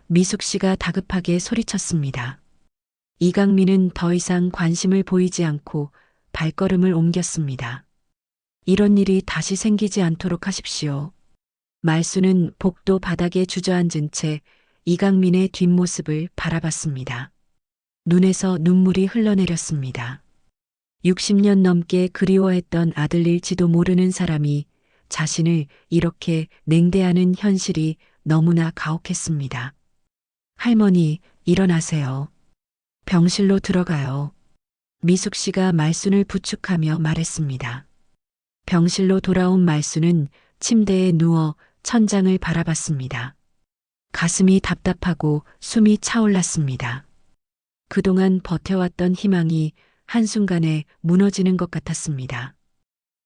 미숙 씨가 다급하게 소리쳤습니다. 이강민은 더 이상 관심을 보이지 않고 발걸음을 옮겼습니다. 이런 일이 다시 생기지 않도록 하십시오. 말순은 복도 바닥에 주저앉은 채 이강민의 뒷모습을 바라봤습니다. 눈에서 눈물이 흘러내렸습니다. 60년 넘게 그리워했던 아들일지도 모르는 사람이 자신을 이렇게 냉대하는 현실이 너무나 가혹했습니다. 할머니, 일어나세요. 병실로 들어가요. 미숙 씨가 말순을 부축하며 말했습니다. 병실로 돌아온 말순은 침대에 누워 천장을 바라봤습니다. 가슴이 답답하고 숨이 차올랐습니다. 그동안 버텨왔던 희망이 한순간에 무너지는 것 같았습니다.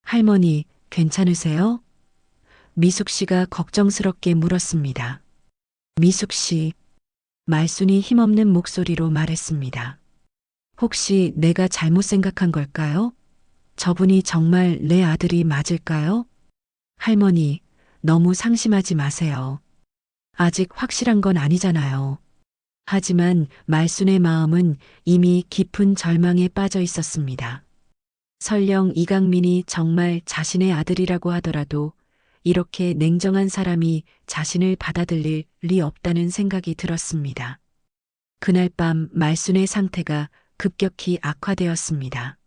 할머니, 괜찮으세요? 미숙 씨가 걱정스럽게 물었습니다. 미숙 씨, 말순이 힘없는 목소리로 말했습니다. 혹시 내가 잘못 생각한 걸까요? 저분이 정말 내 아들이 맞을까요? 할머니, 너무 상심하지 마세요. 아직 확실한 건 아니잖아요. 하지만 말순의 마음은 이미 깊은 절망에 빠져 있었습니다. 설령 이강민이 정말 자신의 아들이라고 하더라도 이렇게 냉정한 사람이 자신을 받아들일 리 없다는 생각이 들었습니다. 그날 밤 말순의 상태가 급격히 악화되었습니다.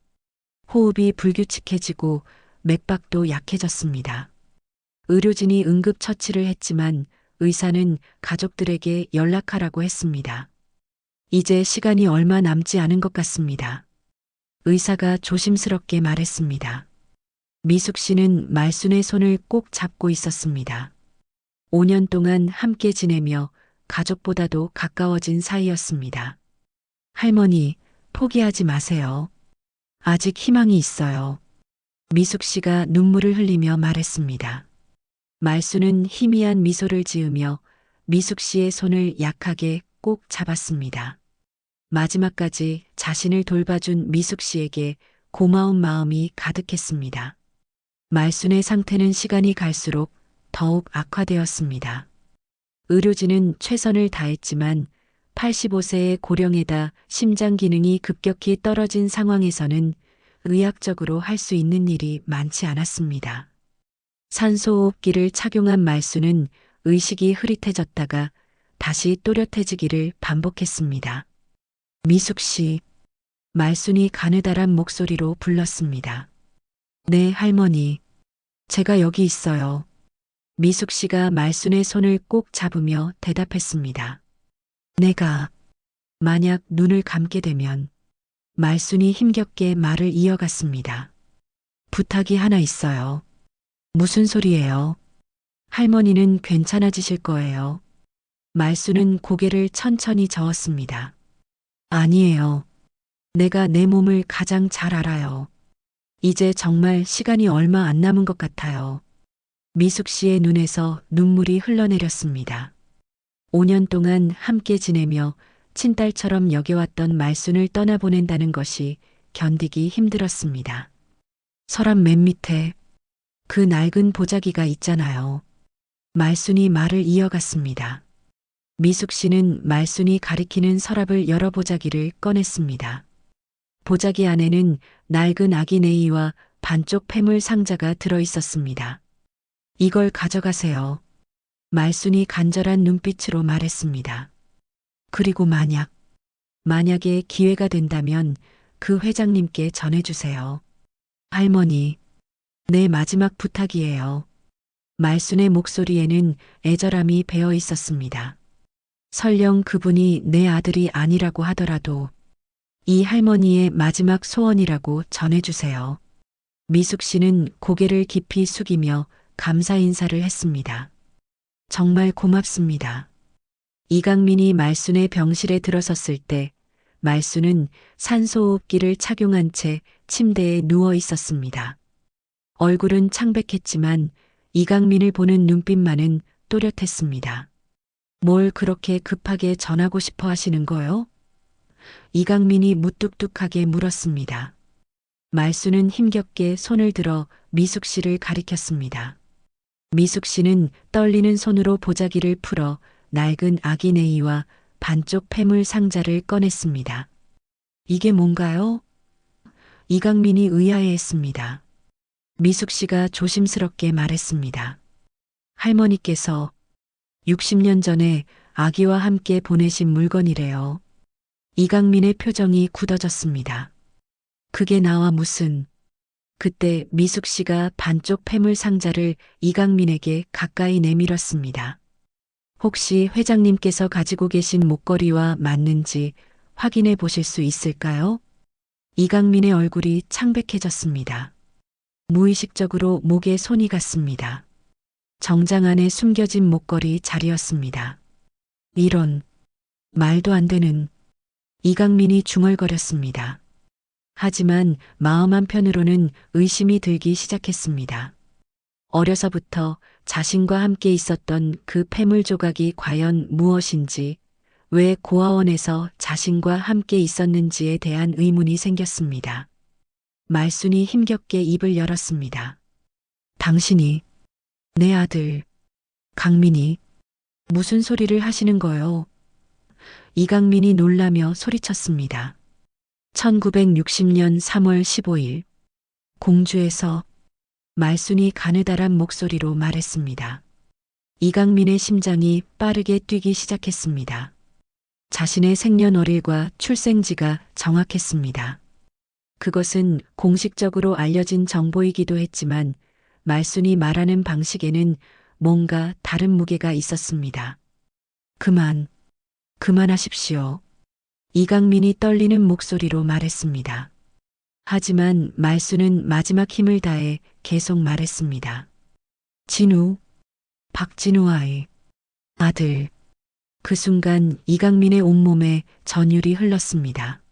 호흡이 불규칙해지고 맥박도 약해졌습니다. 의료진이 응급처치를 했지만 의사는 가족들에게 연락하라고 했습니다. 이제 시간이 얼마 남지 않은 것 같습니다. 의사가 조심스럽게 말했습니다. 미숙 씨는 말순의 손을 꼭 잡고 있었습니다. 5년 동안 함께 지내며 가족보다도 가까워진 사이였습니다. 할머니, 포기하지 마세요. 아직 희망이 있어요. 미숙 씨가 눈물을 흘리며 말했습니다. 말순은 희미한 미소를 지으며 미숙 씨의 손을 약하게 꼭 잡았습니다. 마지막까지 자신을 돌봐준 미숙 씨에게 고마운 마음이 가득했습니다. 말순의 상태는 시간이 갈수록 더욱 악화되었습니다. 의료진은 최선을 다했지만 85세의 고령에다 심장 기능이 급격히 떨어진 상황에서는 의학적으로 할 수 있는 일이 많지 않았습니다. 산소호흡기를 착용한 말순은 의식이 흐릿해졌다가 다시 또렷해지기를 반복했습니다. 미숙 씨, 말순이 가느다란 목소리로 불렀습니다. 네, 할머니. 제가 여기 있어요. 미숙 씨가 말순의 손을 꼭 잡으며 대답했습니다. 내가 만약 눈을 감게 되면 말순이 힘겹게 말을 이어갔습니다. 부탁이 하나 있어요. 무슨 소리예요? 할머니는 괜찮아지실 거예요. 말순은 고개를 천천히 저었습니다. 아니에요. 내가 내 몸을 가장 잘 알아요. 이제 정말 시간이 얼마 안 남은 것 같아요. 미숙 씨의 눈에서 눈물이 흘러내렸습니다. 5년 동안 함께 지내며 친딸처럼 여겨왔던 말순을 떠나보낸다는 것이 견디기 힘들었습니다. 서랍 맨 밑에 그 낡은 보자기가 있잖아요. 말순이 말을 이어갔습니다. 미숙 씨는 말순이 가리키는 서랍을 열어 보자기를 꺼냈습니다. 보자기 안에는 낡은 아기 네이와 반쪽 폐물 상자가 들어 있었습니다. 이걸 가져가세요. 말순이 간절한 눈빛으로 말했습니다. 그리고 만약에 기회가 된다면 그 회장님께 전해주세요. 할머니, 내 마지막 부탁이에요. 말순의 목소리에는 애절함이 배어 있었습니다. 설령 그분이 내 아들이 아니라고 하더라도 이 할머니의 마지막 소원이라고 전해주세요. 미숙 씨는 고개를 깊이 숙이며 감사 인사를 했습니다. 정말 고맙습니다. 이강민이 말순의 병실에 들어섰을 때 말순은 산소호흡기를 착용한 채 침대에 누워 있었습니다. 얼굴은 창백했지만 이강민을 보는 눈빛만은 또렷했습니다. 뭘 그렇게 급하게 전하고 싶어 하시는 거요? 이강민이 무뚝뚝하게 물었습니다. 말순은 힘겹게 손을 들어 미숙 씨를 가리켰습니다. 미숙 씨는 떨리는 손으로 보자기를 풀어 낡은 아기 네이와 반쪽 폐물 상자를 꺼냈습니다. 이게 뭔가요? 이강민이 의아해했습니다. 미숙 씨가 조심스럽게 말했습니다. 할머니께서 60년 전에 아기와 함께 보내신 물건이래요. 이강민의 표정이 굳어졌습니다. 그게 나와 무슨... 그때 미숙 씨가 반쪽 폐물 상자를 이강민에게 가까이 내밀었습니다. 혹시 회장님께서 가지고 계신 목걸이와 맞는지 확인해 보실 수 있을까요? 이강민의 얼굴이 창백해졌습니다. 무의식적으로 목에 손이 갔습니다. 정장 안에 숨겨진 목걸이 자리였습니다. 이런, 말도 안 되는... 이강민이 중얼거렸습니다. 하지만 마음 한편으로는 의심이 들기 시작했습니다. 어려서부터 자신과 함께 있었던 그 폐물 조각이 과연 무엇인지, 왜 고아원에서 자신과 함께 있었는지에 대한 의문이 생겼습니다. 말순이 힘겹게 입을 열었습니다. 당신이, 내 아들, 강민이, 무슨 소리를 하시는 거요? 이강민이 놀라며 소리쳤습니다. 1960년 3월 15일, 공주에서 말순이 가느다란 목소리로 말했습니다. 이강민의 심장이 빠르게 뛰기 시작했습니다. 자신의 생년월일과 출생지가 정확했습니다. 그것은 공식적으로 알려진 정보이기도 했지만 말순이 말하는 방식에는 뭔가 다른 무게가 있었습니다. 그만하십시오. 이강민이 떨리는 목소리로 말했습니다. 하지만 말순은 마지막 힘을 다해 계속 말했습니다. 진우, 박진우 아들. 그 순간 이강민의 온몸에 전율이 흘렀습니다.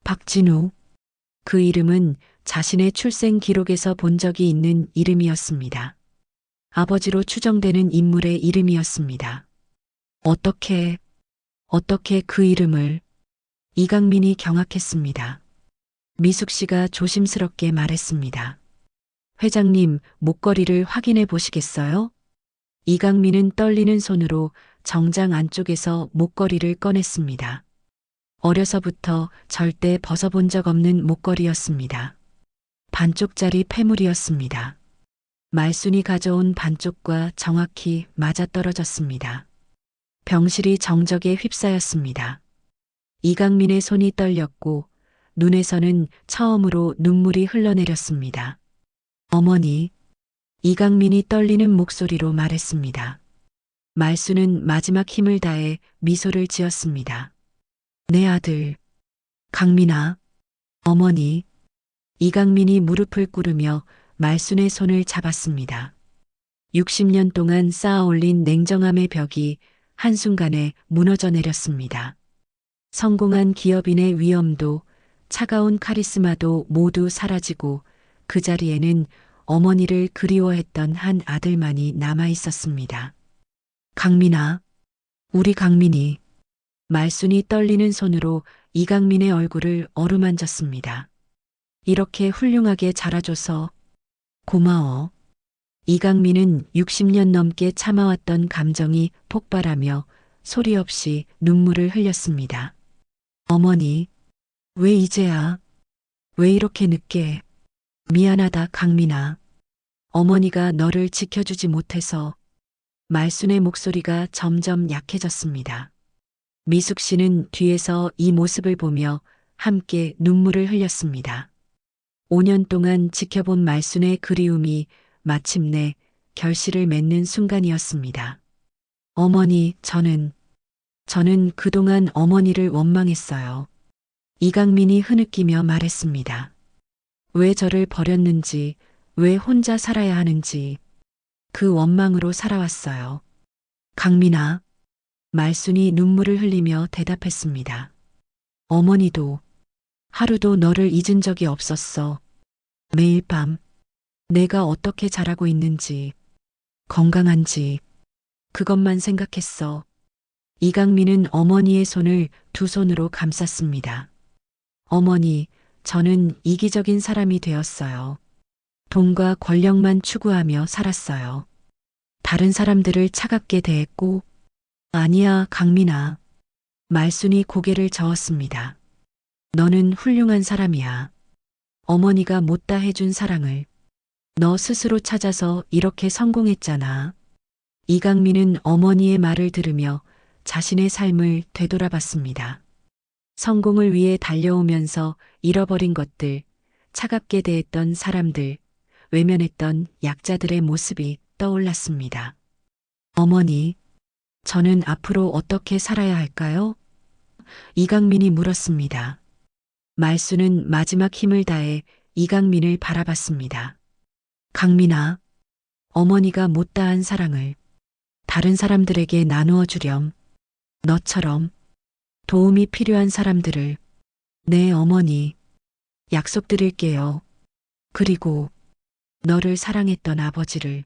박진우, 그 이름은 자신의 출생 기록에서 본 적이 있는 이름이었습니다. 아버지로 추정되는 인물의 이름이었습니다. 어떻게 그 이름을... 이강민이 경악했습니다. 미숙 씨가 조심스럽게 말했습니다. 회장님, 목걸이를 확인해 보시겠어요? 이강민은 떨리는 손으로 정장 안쪽에서 목걸이를 꺼냈습니다. 어려서부터 절대 벗어본 적 없는 목걸이였습니다. 반쪽짜리 폐물이었습니다. 말순이 가져온 반쪽과 정확히 맞아떨어졌습니다. 병실이 정적에 휩싸였습니다. 이강민의 손이 떨렸고 눈에서는 처음으로 눈물이 흘러내렸습니다. 어머니, 이강민이 떨리는 목소리로 말했습니다. 말순은 마지막 힘을 다해 미소를 지었습니다. 내 아들, 강민아, 어머니. 이강민이 무릎을 꿇으며 말순의 손을 잡았습니다. 60년 동안 쌓아올린 냉정함의 벽이 한순간에 무너져 내렸습니다. 성공한 기업인의 위엄도 차가운 카리스마도 모두 사라지고 그 자리에는 어머니를 그리워했던 한 아들만이 남아 있었습니다. 강민아, 우리 강민이. 말순이 떨리는 손으로 이강민의 얼굴을 어루만졌습니다. 이렇게 훌륭하게 자라줘서 고마워. 이강민은 60년 넘게 참아왔던 감정이 폭발하며 소리 없이 눈물을 흘렸습니다. 어머니, 왜 이제야? 왜 이렇게 늦게? 미안하다, 강민아. 어머니가 너를 지켜주지 못해서. 말순의 목소리가 점점 약해졌습니다. 미숙 씨는 뒤에서 이 모습을 보며 함께 눈물을 흘렸습니다. 5년 동안 지켜본 말순의 그리움이 마침내 결실을 맺는 순간이었습니다. 어머니, 저는 그동안 어머니를 원망했어요. 이강민이 흐느끼며 말했습니다. 왜 저를 버렸는지, 왜 혼자 살아야 하는지, 그 원망으로 살아왔어요. 강민아, 말순이 눈물을 흘리며 대답했습니다. 어머니도 하루도 너를 잊은 적이 없었어. 매일 밤 내가 어떻게 자라고 있는지, 건강한지, 그것만 생각했어. 이강민은 어머니의 손을 두 손으로 감쌌습니다. 어머니, 저는 이기적인 사람이 되었어요. 돈과 권력만 추구하며 살았어요. 다른 사람들을 차갑게 대했고, 아니야, 강민아. 말순이 고개를 저었습니다. 너는 훌륭한 사람이야. 어머니가 못다 해준 사랑을 너 스스로 찾아서 이렇게 성공했잖아. 이강민은 어머니의 말을 들으며 자신의 삶을 되돌아봤습니다. 성공을 위해 달려오면서 잃어버린 것들, 차갑게 대했던 사람들, 외면했던 약자들의 모습이 떠올랐습니다. 어머니, 저는 앞으로 어떻게 살아야 할까요? 이강민이 물었습니다. 말순은 마지막 힘을 다해 이강민을 바라봤습니다. 강민아, 어머니가 못다한 사랑을 다른 사람들에게 나누어 주렴. 너처럼 도움이 필요한 사람들을. 네, 어머니. 약속드릴게요. 그리고 너를 사랑했던 아버지를,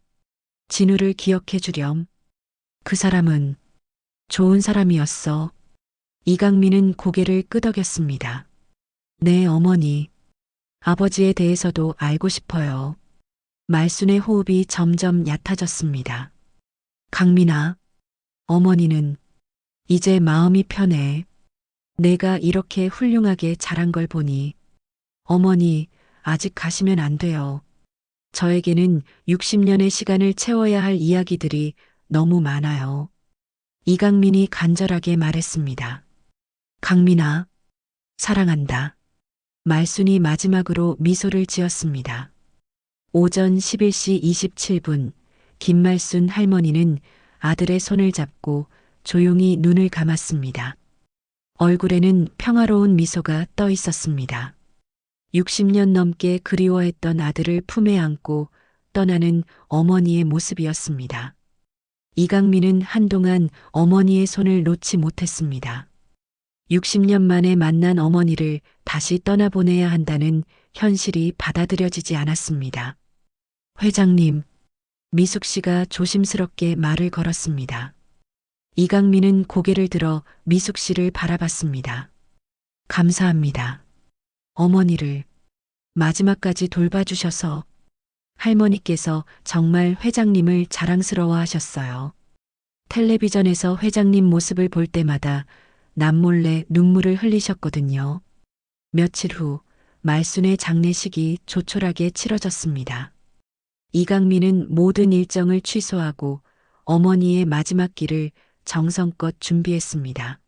진우를 기억해 주렴. 그 사람은 좋은 사람이었어. 이강민은 고개를 끄덕였습니다. 네, 어머니. 아버지에 대해서도 알고 싶어요. 말순의 호흡이 점점 얕아졌습니다. 강민아, 어머니는 이제 마음이 편해. 내가 이렇게 훌륭하게 자란 걸 보니. 어머니, 아직 가시면 안 돼요. 저에게는 60년의 시간을 채워야 할 이야기들이 너무 많아요. 이강민이 간절하게 말했습니다. 강민아, 사랑한다. 말순이 마지막으로 미소를 지었습니다. 오전 11시 27분, 김말순 할머니는 아들의 손을 잡고 조용히 눈을 감았습니다. 얼굴에는 평화로운 미소가 떠 있었습니다. 60년 넘게 그리워했던 아들을 품에 안고 떠나는 어머니의 모습이었습니다. 이강민은 한동안 어머니의 손을 놓지 못했습니다. 60년 만에 만난 어머니를 다시 떠나보내야 한다는 현실이 받아들여지지 않았습니다. 회장님, 미숙 씨가 조심스럽게 말을 걸었습니다. 이강민은 고개를 들어 미숙 씨를 바라봤습니다. 감사합니다. 어머니를 마지막까지 돌봐주셔서. 할머니께서 정말 회장님을 자랑스러워 하셨어요. 텔레비전에서 회장님 모습을 볼 때마다 남몰래 눈물을 흘리셨거든요. 며칠 후 말순의 장례식이 조촐하게 치러졌습니다. 이강민은 모든 일정을 취소하고 어머니의 마지막 길을 정성껏 준비했습니다.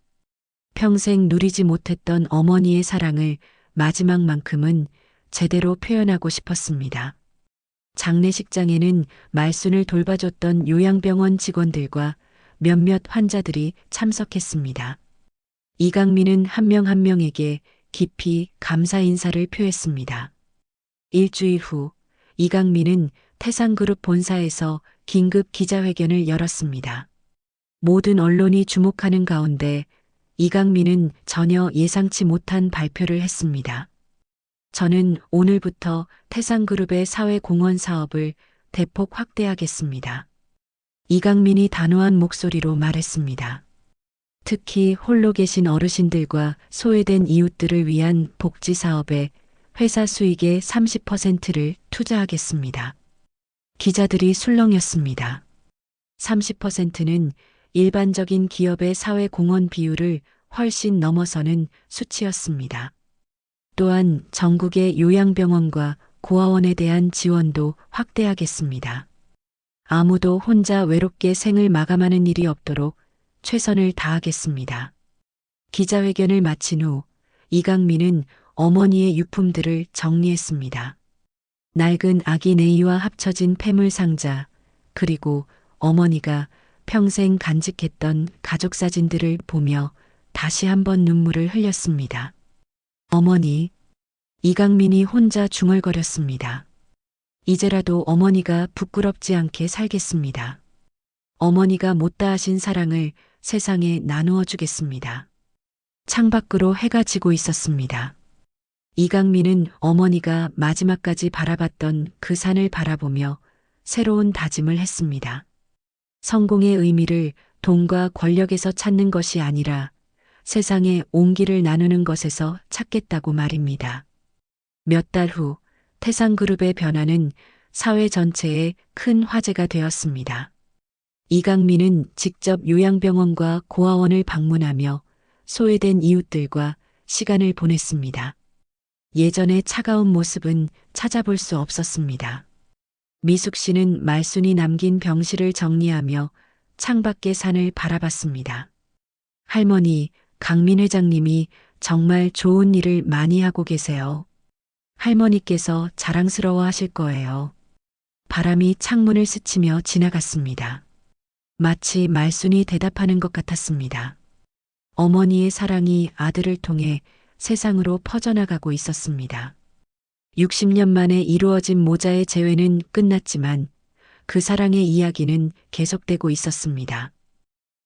평생 누리지 못했던 어머니의 사랑을 마지막만큼은 제대로 표현하고 싶었습니다. 장례식장에는 말순을 돌봐줬던 요양병원 직원들과 몇몇 환자들이 참석했습니다. 이강민은 한 명 한 명에게 깊이 감사 인사를 표했습니다. 일주일 후 이강민은 태상그룹 본사에서 긴급 기자회견을 열었습니다. 모든 언론이 주목하는 가운데 이강민은 전혀 예상치 못한 발표를 했습니다. 저는 오늘부터 태상그룹의 사회공헌 사업을 대폭 확대하겠습니다. 이강민이 단호한 목소리로 말했습니다. 특히 홀로 계신 어르신들과 소외된 이웃들을 위한 복지 사업에 회사 수익의 30%를 투자하겠습니다. 기자들이 술렁였습니다. 30%는 일반적인 기업의 사회 공헌 비율을 훨씬 넘어서는 수치였습니다. 또한 전국의 요양병원과 고아원에 대한 지원도 확대하겠습니다. 아무도 혼자 외롭게 생을 마감하는 일이 없도록 최선을 다하겠습니다. 기자회견을 마친 후 이강민은 어머니의 유품들을 정리했습니다. 낡은 아기 네이와 합쳐진 폐물 상자, 그리고 어머니가 평생 간직했던 가족 사진들을 보며 다시 한번 눈물을 흘렸습니다. 어머니, 이강민이 혼자 중얼거렸습니다. 이제라도 어머니가 부끄럽지 않게 살겠습니다. 어머니가 못다 하신 사랑을 세상에 나누어 주겠습니다. 창밖으로 해가 지고 있었습니다. 이강민은 어머니가 마지막까지 바라봤던 그 산을 바라보며 새로운 다짐을 했습니다. 성공의 의미를 돈과 권력에서 찾는 것이 아니라 세상에 온기를 나누는 것에서 찾겠다고 말입니다. 몇 달 후 태상그룹의 변화는 사회 전체에 큰 화제가 되었습니다. 이강민은 직접 요양병원과 고아원을 방문하며 소외된 이웃들과 시간을 보냈습니다. 예전의 차가운 모습은 찾아볼 수 없었습니다. 미숙 씨는 말순이 남긴 병실을 정리하며 창밖의 산을 바라봤습니다. 할머니, 강민 회장님이 정말 좋은 일을 많이 하고 계세요. 할머니께서 자랑스러워 하실 거예요. 바람이 창문을 스치며 지나갔습니다. 마치 말순이 대답하는 것 같았습니다. 어머니의 사랑이 아들을 통해 세상으로 퍼져나가고 있었습니다. 60년 만에 이루어진 모자의 재회는 끝났지만 그 사랑의 이야기는 계속되고 있었습니다.